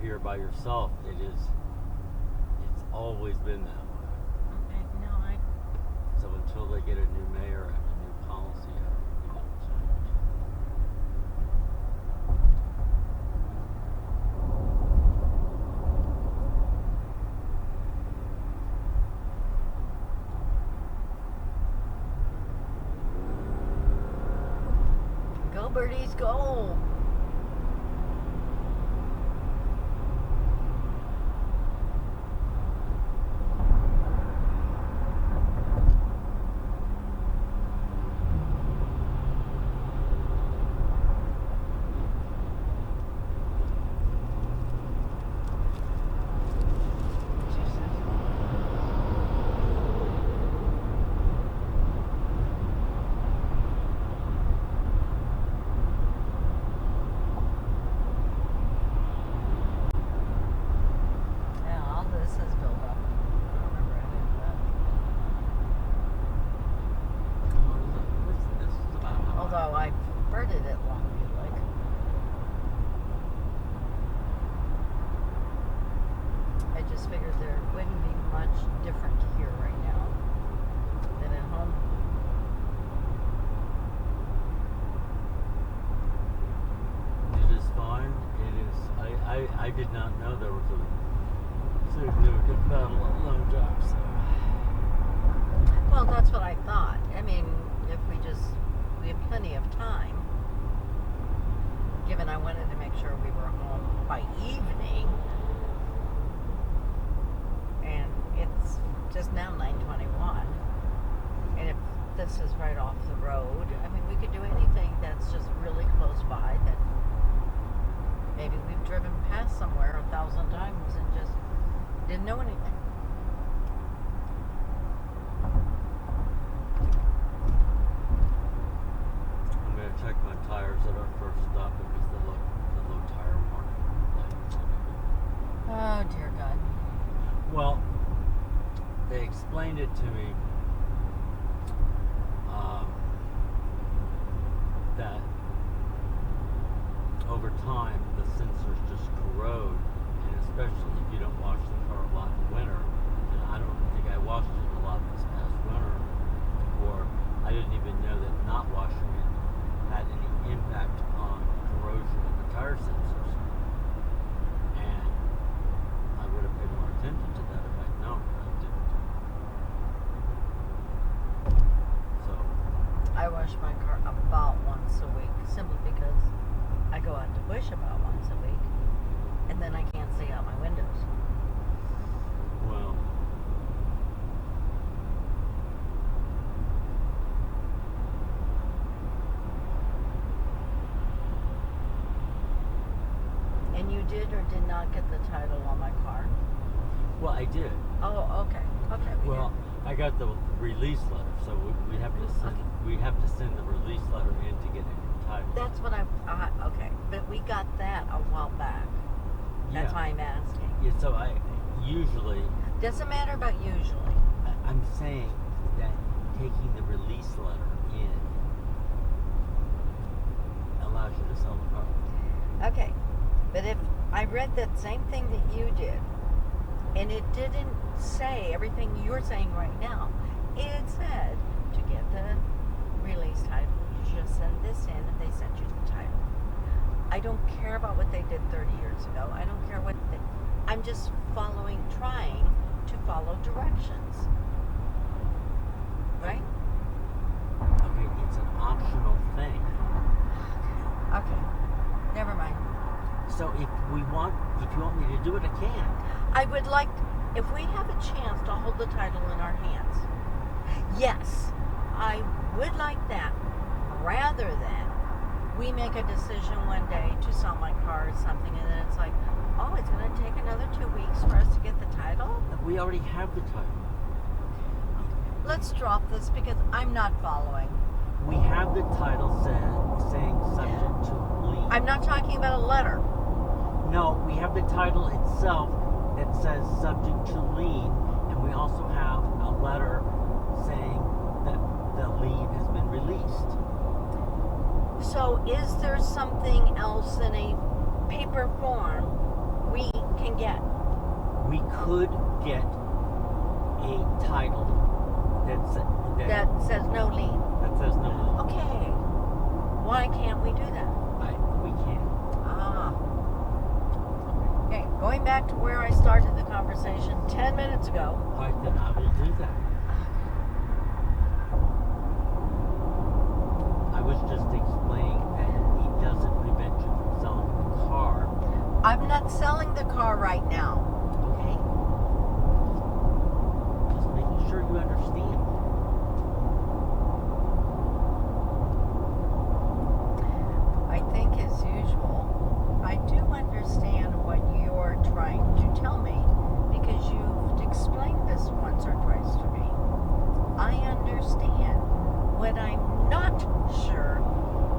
here by yourself, it's always been that way. Okay, no, So until they get a new mayor and a new policy, I don't think it'll change. Go birdies, go! I did not know there was a significant battle at Lone Jack, so. Well, that's what I thought. I mean, if we have plenty of time, given I wanted to make sure we were home by evening, and it's just now 9:21, and if this is right off the road, I mean, we could do anything that's just really close by that maybe we've driven past somewhere 1,000 times and just didn't know anything. I'm going to check my tires at our first stop because the low tire warning lights. Oh, dear God. Well, they explained it to me that over time the sensors just corrode, and especially if you don't wash the car a lot in winter, and I don't think I washed it a lot this past winter, or I didn't even know that not washing it had any impact on corrosion of the tire sensors, and I would have paid more attention to that if I'd known, but I didn't. So I wash my car about once a week, simply because I go out to Bush about once a week, and then I can't see out my windows. Well, and you did or did not get the title on my car? well, I did. Oh, okay. Okay. Well, I got the release letter, so we have to send the release letter in to get a new title. That's what okay. But we got that a while back. That's why I'm asking. Yeah, so I usually, Doesn't matter about usually. I'm saying that taking the release letter in allows you to sell the car. Okay. But if I read that same thing that you did, and it didn't say everything you're saying right now, it said to get the release title, you just send this in and they send you the title. I don't care about what they did 30 years ago. I don't care what I'm just trying to follow directions. Right? Okay, it's an optional thing. Okay. Never mind. So if you want me to do it, I can. I would like, if we have a chance to hold the title in our hands, yes, I would like that, rather than we make a decision one day to sell my car or something, and then it's like, oh, it's going to take another 2 weeks for us to get the title? We already have the title. Let's drop this because I'm not following. We have the title saying subject to lien. I'm not talking about a letter. No, we have the title itself that says subject to lien, and we also have a letter saying that the lien has been released. So is there something else in a paper form we can get? We could get a title That says no lien. that says no lien. Okay. Why can't we do that? We can't. Ah. Okay, going back to where I started the conversation 10 minutes ago. All right, then I will do that. I was just explaining that he doesn't prevent you from selling the car. I'm not selling the car right now. Okay? Just making sure you understand. I think, as usual, I do understand what you're trying to tell me because you've explained this once or twice to me. I understand. What I'm not sure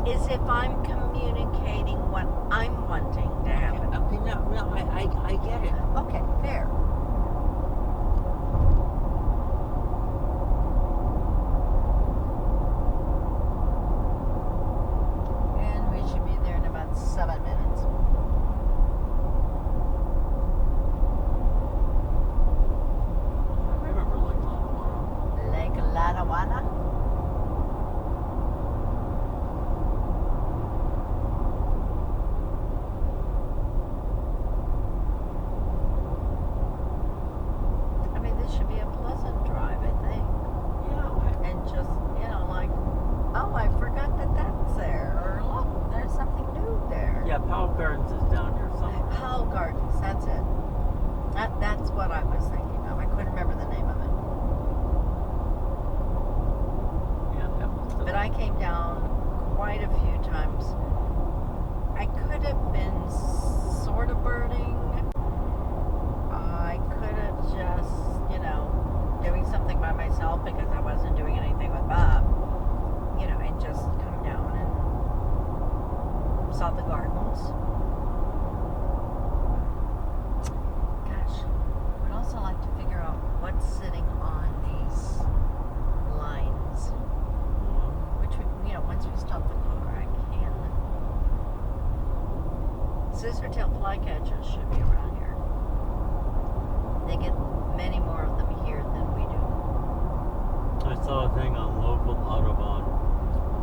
is if I'm communicating what I'm wanting to happen. Okay, no, I get it. Okay, fair. And we should be there in about 7 minutes. I remember like Latawana. Lake Latawana? I mean, this should be a pleasant drive, I think. Yeah. And just, like, oh, I forgot that that's there. Or look, there's something new there. Yeah, Powell Gardens is down here somewhere. Powell Gardens, that's it. That's what I was thinking of. I couldn't remember the name of it. Yeah, that was But I came down quite a few times. I could have been sort of birding. I could have just, doing something by myself because I wasn't doing anything with Bob. And just come down and saw the gardens. Gosh, I would also like to figure out what's sitting on these lines. Which once we stop the car, I can. Scissortail flycatchers should be around here. They get many more of them here than we do. I saw a thing on local Audubon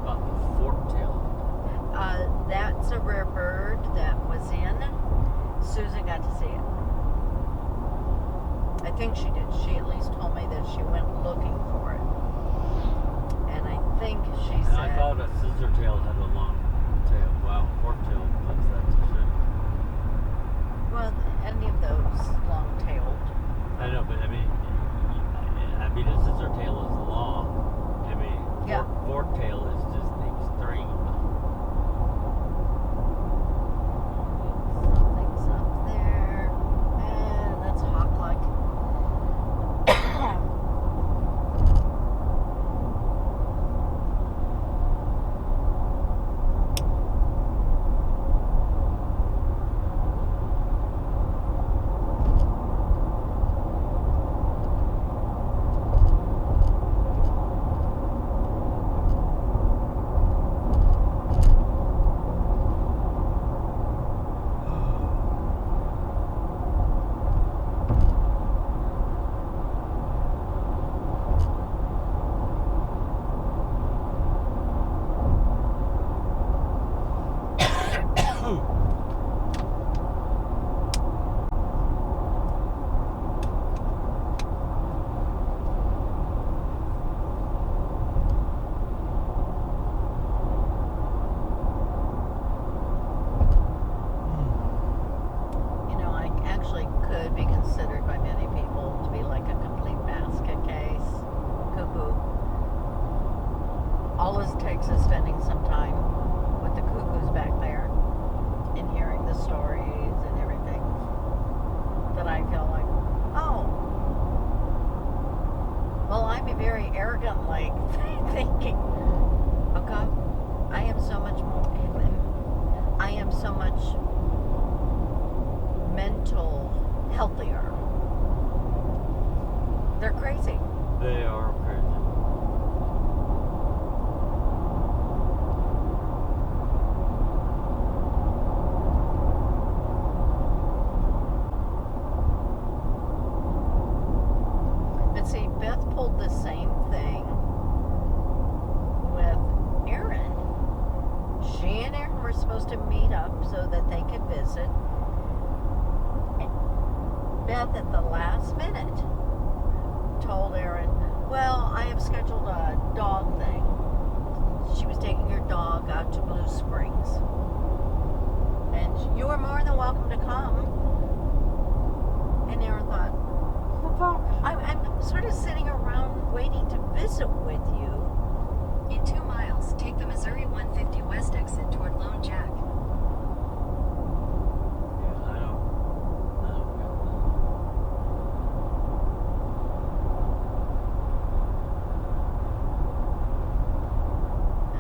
about the fork-tailed. That's a rare bird that was in. Susan got to see it. I think she did. She at least told me that she went looking for it. And I think she And said... I thought a scissor-tail had a long tail. Wow, fork-tail, what's that to say? Well, any of those long-tailed. I know, but I mean, a scissor-tail is long. I mean, Yeah. fork-tail is just the extreme. Something's up there. And that's hawk-like. Beth at the last minute told Aaron, well, I have scheduled a dog thing. She was taking her dog out to Blue Springs. And you are more than welcome to come. And Aaron thought, I'm sort of sitting around waiting to visit with you. In 2 miles, take the Missouri 150 West exit toward Lone Jack. Yeah, I don't get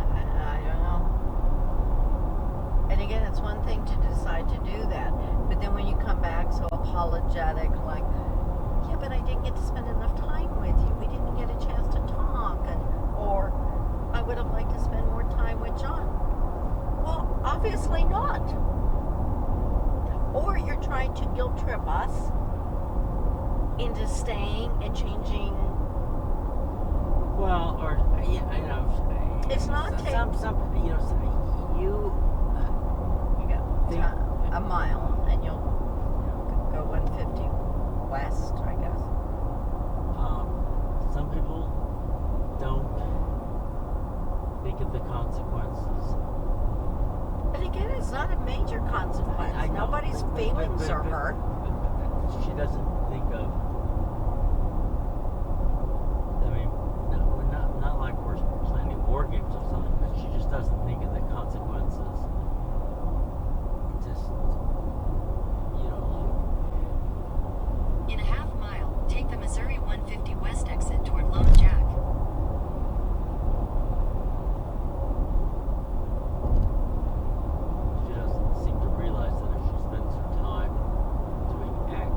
I don't know. And again, it's one thing to decide to do that, but then when you come back so apologetic, like, yeah, but I didn't get to spend enough time with you. We didn't get a chance to talk, or I would have liked to spend more time with John. Well, obviously not. Or you're trying to guilt trip us into staying and changing. Well, or yeah, I know. It's not some you know you You got a mile, and you'll go 150 west, I guess. some people don't think of the consequences. And again, it's not a major consequence. I know, Nobody's feelings are hurt. But she doesn't think of. I mean, not like we're planning war games or something, but she just doesn't think of the consequences. Just, In a half mile, take the Missouri 150 West exit toward Lone Jack. she doesn't seem to realize that if she spends her time doing X,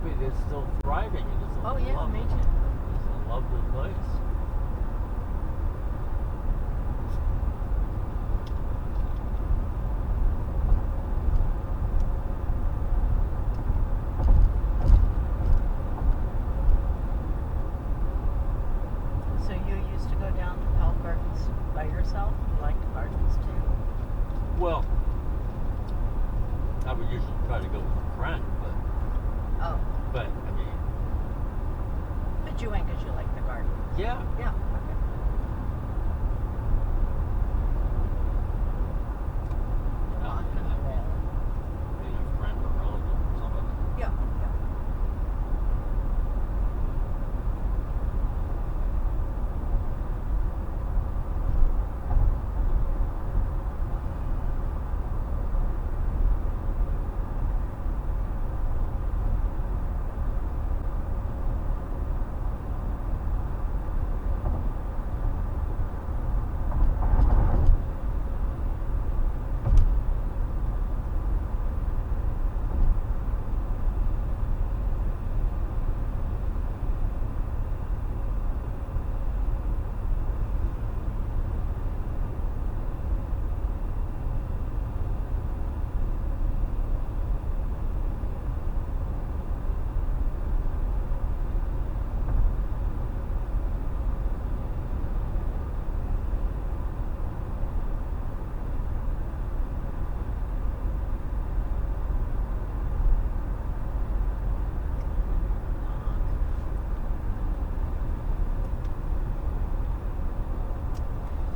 hope it is still thriving. It is a Oh, yeah, lovely, me too. It's a lovely place. So you used to go down to Pell Gardens by yourself? You liked gardens too? Well, I would usually try to go with a friend, Oh, but I mean, but you went because you like the garden. yeah. Yeah. Okay. Rock and roll. Being a friend or relative or somebody. Yeah. Yeah.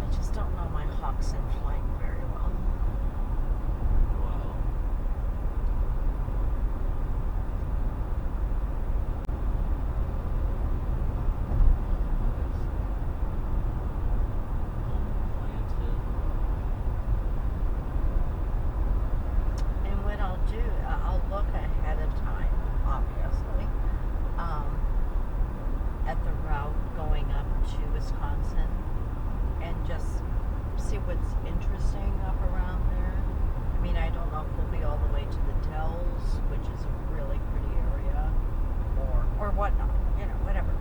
I just don't know my hawks in flight very well. Well, planted. And what I'll do, I'll look ahead of time, obviously, at the route going up to Wisconsin and just see what's interesting up around there. I mean, I don't know if we'll be all the way to the Dells, which is a really pretty area, or whatnot, you know, whatever.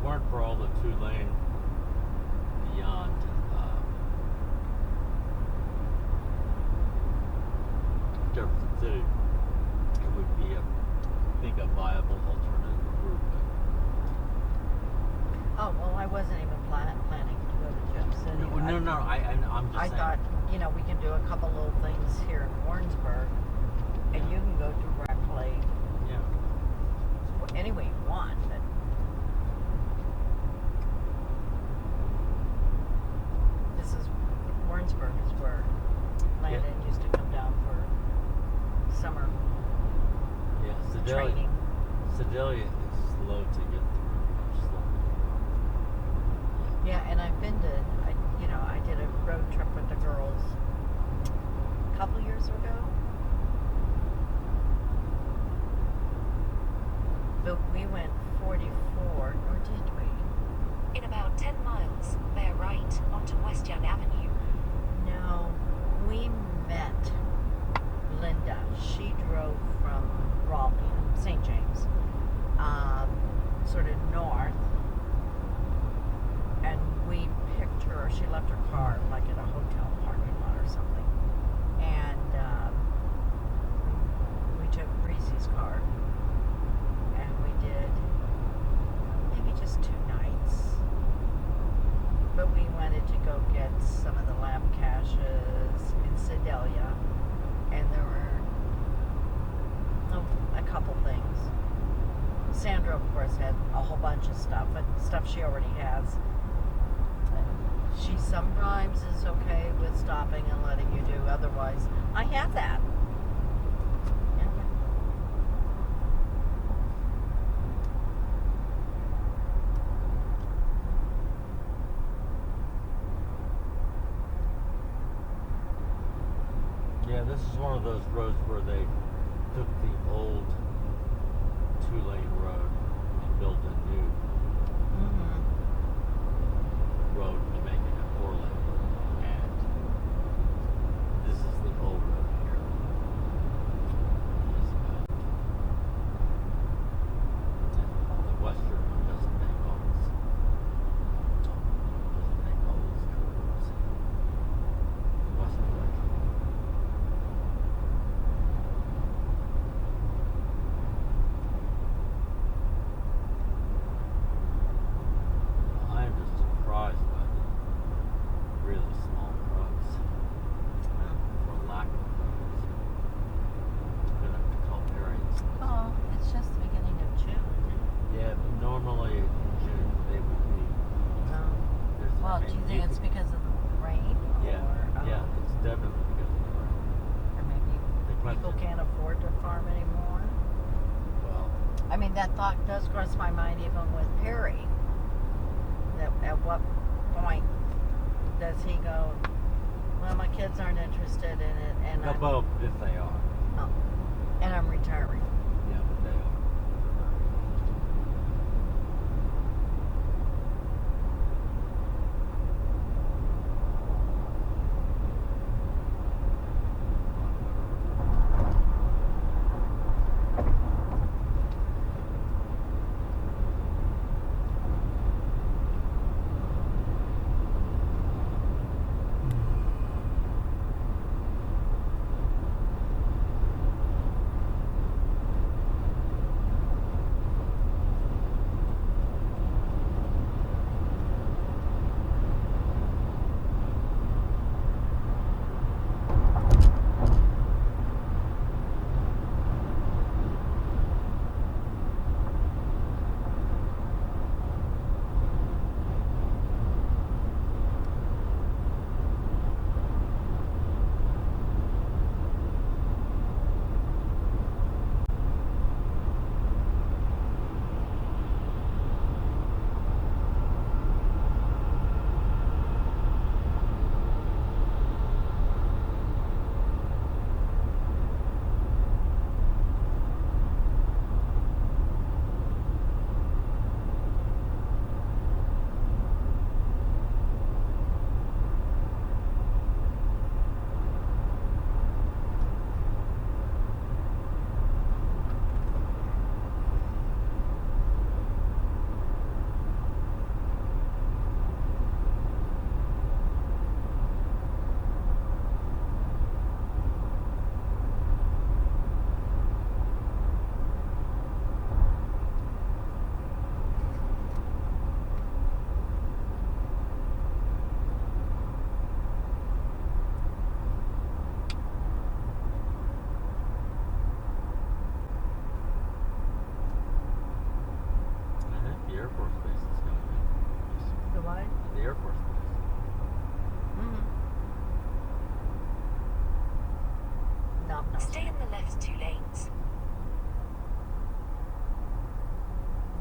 weren't for all the 2-lane beyond Jefferson City, it would be I think a viable alternative route. Oh, well, I wasn't even planning to go to Jeff City. No, I'm just I saying. thought, we can do a couple little things here in Warrensburg, and Yeah. you can go directly Yeah. any way you want. But Warrensburg is where Landon used to come down for summer Yeah, Sedalia. training. Sedalia is slow to get through. Much slower. Yeah, and I've been to, I did a road trip with the girls a couple years ago. But we went 44, or did we? In about 10 miles, bear right onto West Young Avenue. No, we met Linda. She drove from Raleigh, St. James, sort of north, and we picked her. She left her car like in a hotel parking lot or something, and we took Breezy's car, and we did maybe just 2 nighs. But we wanted to go get some of the lamp caches in Sedalia, and there were a couple things. Sandra, of course, had a whole bunch of stuff, but stuff she already has. She sometimes is okay with stopping and letting you do. Otherwise, I have that. Yeah, this is one of those roads where they took the old 2-lane road and built a new road to make it a 4-lane road. And this is the old road here. Eastbound. And the western one doesn't make all this. Doesn't make all these curves. The western direction. I'm just surprised by the really small roads. For lack of roads. I'm gonna have to call parents. Oh, it's just the beginning of June. Yeah, but normally in June they would be. there's- Well, I do mean, you think it's could- because of the rain? Yeah, Or, yeah, it's definitely because of the rain. Or maybe The people question- can't afford to farm anymore? Well, I mean, that thought does cross my mind even with Perry. That at what point does he go, well, my kids aren't interested in it, and no, both if they are. and I'm retiring. Yeah, but they are.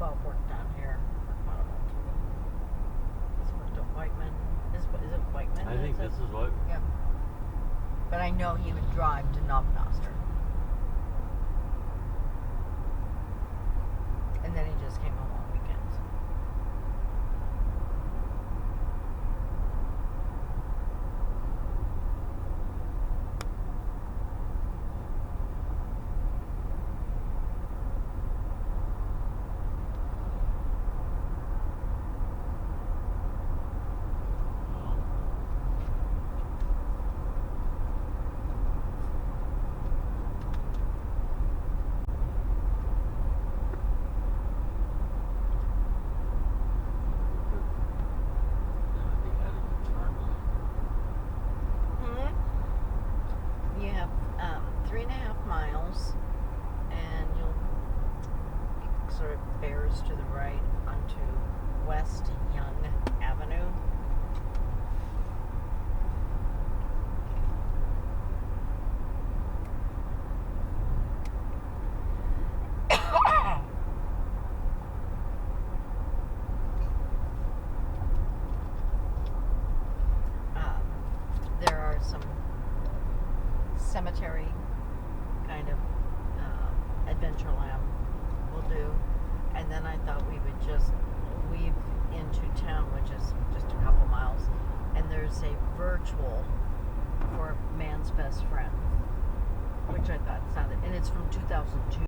both worked down here for quite a long time. He's worked at Whiteman. Is it Whiteman? I think this is what. Yeah. But I know he would drive to Novnoster. And then he just came home on weekends. You have 3.5 miles, and you'll sort of bears to the right onto West Young Avenue. There are some cemetery kind of Adventureland will do, and then I thought we would just weave into town, which is just a couple miles, and there's a virtual for Man's Best Friend, which I thought sounded, and it's from 2002.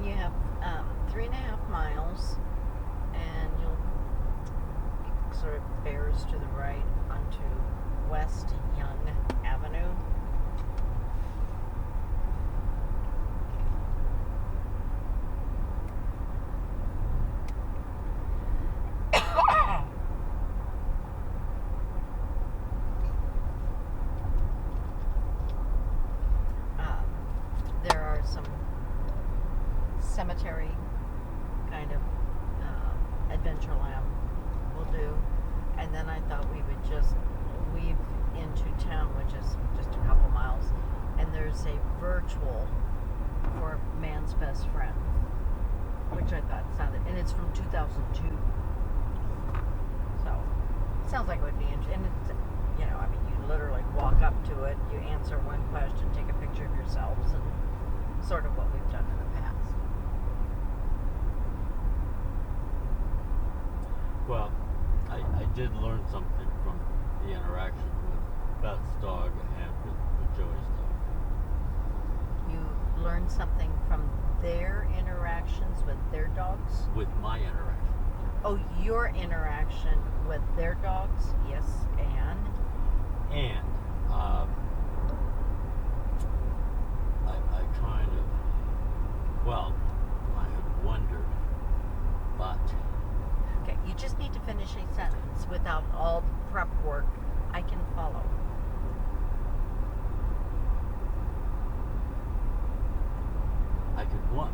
You have 3.5 miles, and you'll sort of bears to the right onto West Young Avenue. There are some cemetery kind of Adventureland will do, and then I thought we would just weave into town, which is just a couple miles, and there's a virtual for Man's Best Friend, which I thought sounded, and it's from 2002. So it sounds like it would be interesting. And it's, you know, I mean, you literally walk up to it, you answer one question, take a picture of yourselves, and sort of what we've done in the past. Well, I did learn something from the interaction with Beth's dog and with Joey's dog. You learned something from their interactions with their dogs? With my interaction. Oh, your interaction with their dogs? Yes, and? And I kind of, well, I have wondered, but Okay, you just need to finish a sentence without all the prep work. I can follow.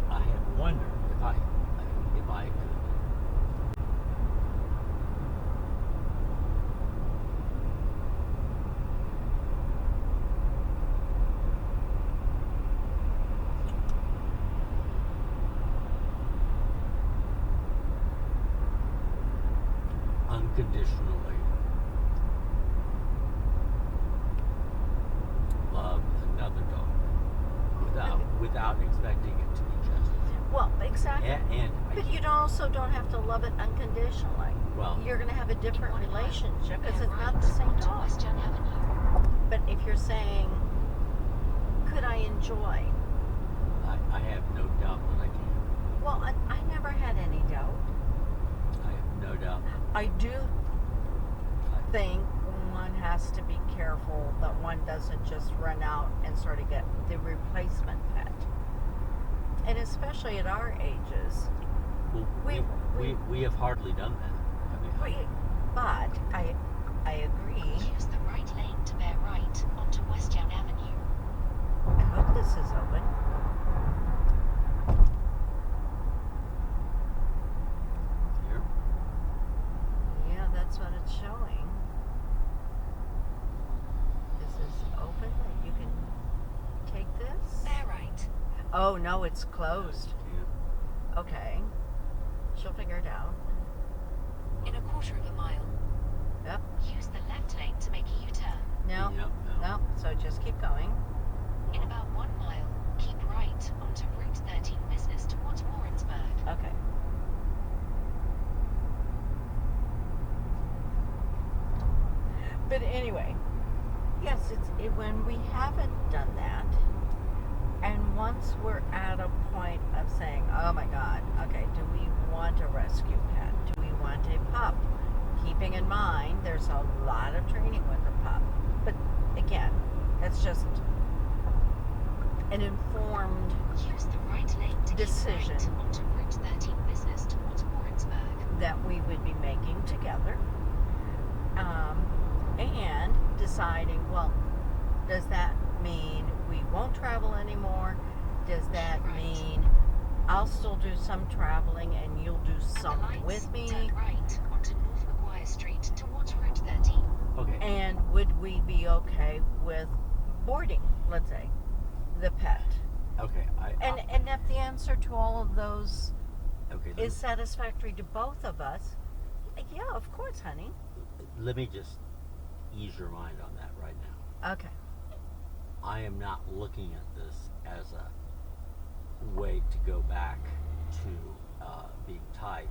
I had wondered if I could unconditionally love another dog without expecting it to be just. Well, exactly. And But you also don't have to love it unconditionally. Well, You're going to have a different relationship because it's not the same onto dog. West Young Avenue. But if you're saying, could I enjoy? I have no doubt that I can. Well, I never had any doubt. I have no doubt. I do think one has to be careful that one doesn't just run out and sort of get the replacement pet. And especially at our ages. Well, we have hardly done that. I mean, But I agree. Use the right lane to bear right onto West Young Avenue. I hope this is open. here. Yeah, that's what it's showing. Oh, no, it's closed. Yeah. Okay. She'll figure it out. In a quarter of a mile, Yep. use the left lane to make a U-turn. No. Yep, no. No. So just keep going. In about 1 mile, keep right onto Route 13 Business towards Warrensburg. Okay. But anyway, yes, when we haven't done that, and once we're at a point of saying, oh my God, okay, do we want a rescue pet? Do we want a pup? Keeping in mind, there's a lot of training with a pup. But again, that's just an informed Use the right lane to decision keep right onto Route 13 Business towards Warrensburg. that we would be making together. And deciding, well, does that mean we won't travel anymore? Does that Right. mean I'll still do some traveling and you'll do At the some lights, with me? turn right onto North Maguire Street towards Route 13. Okay. And would we be okay with boarding, let's say, the pet? Okay. And if the answer to all of those Okay. is satisfactory to both of us, yeah, of course, honey. Let me just ease your mind on that right now. Okay. I am not looking at this as a way to go back to being tight.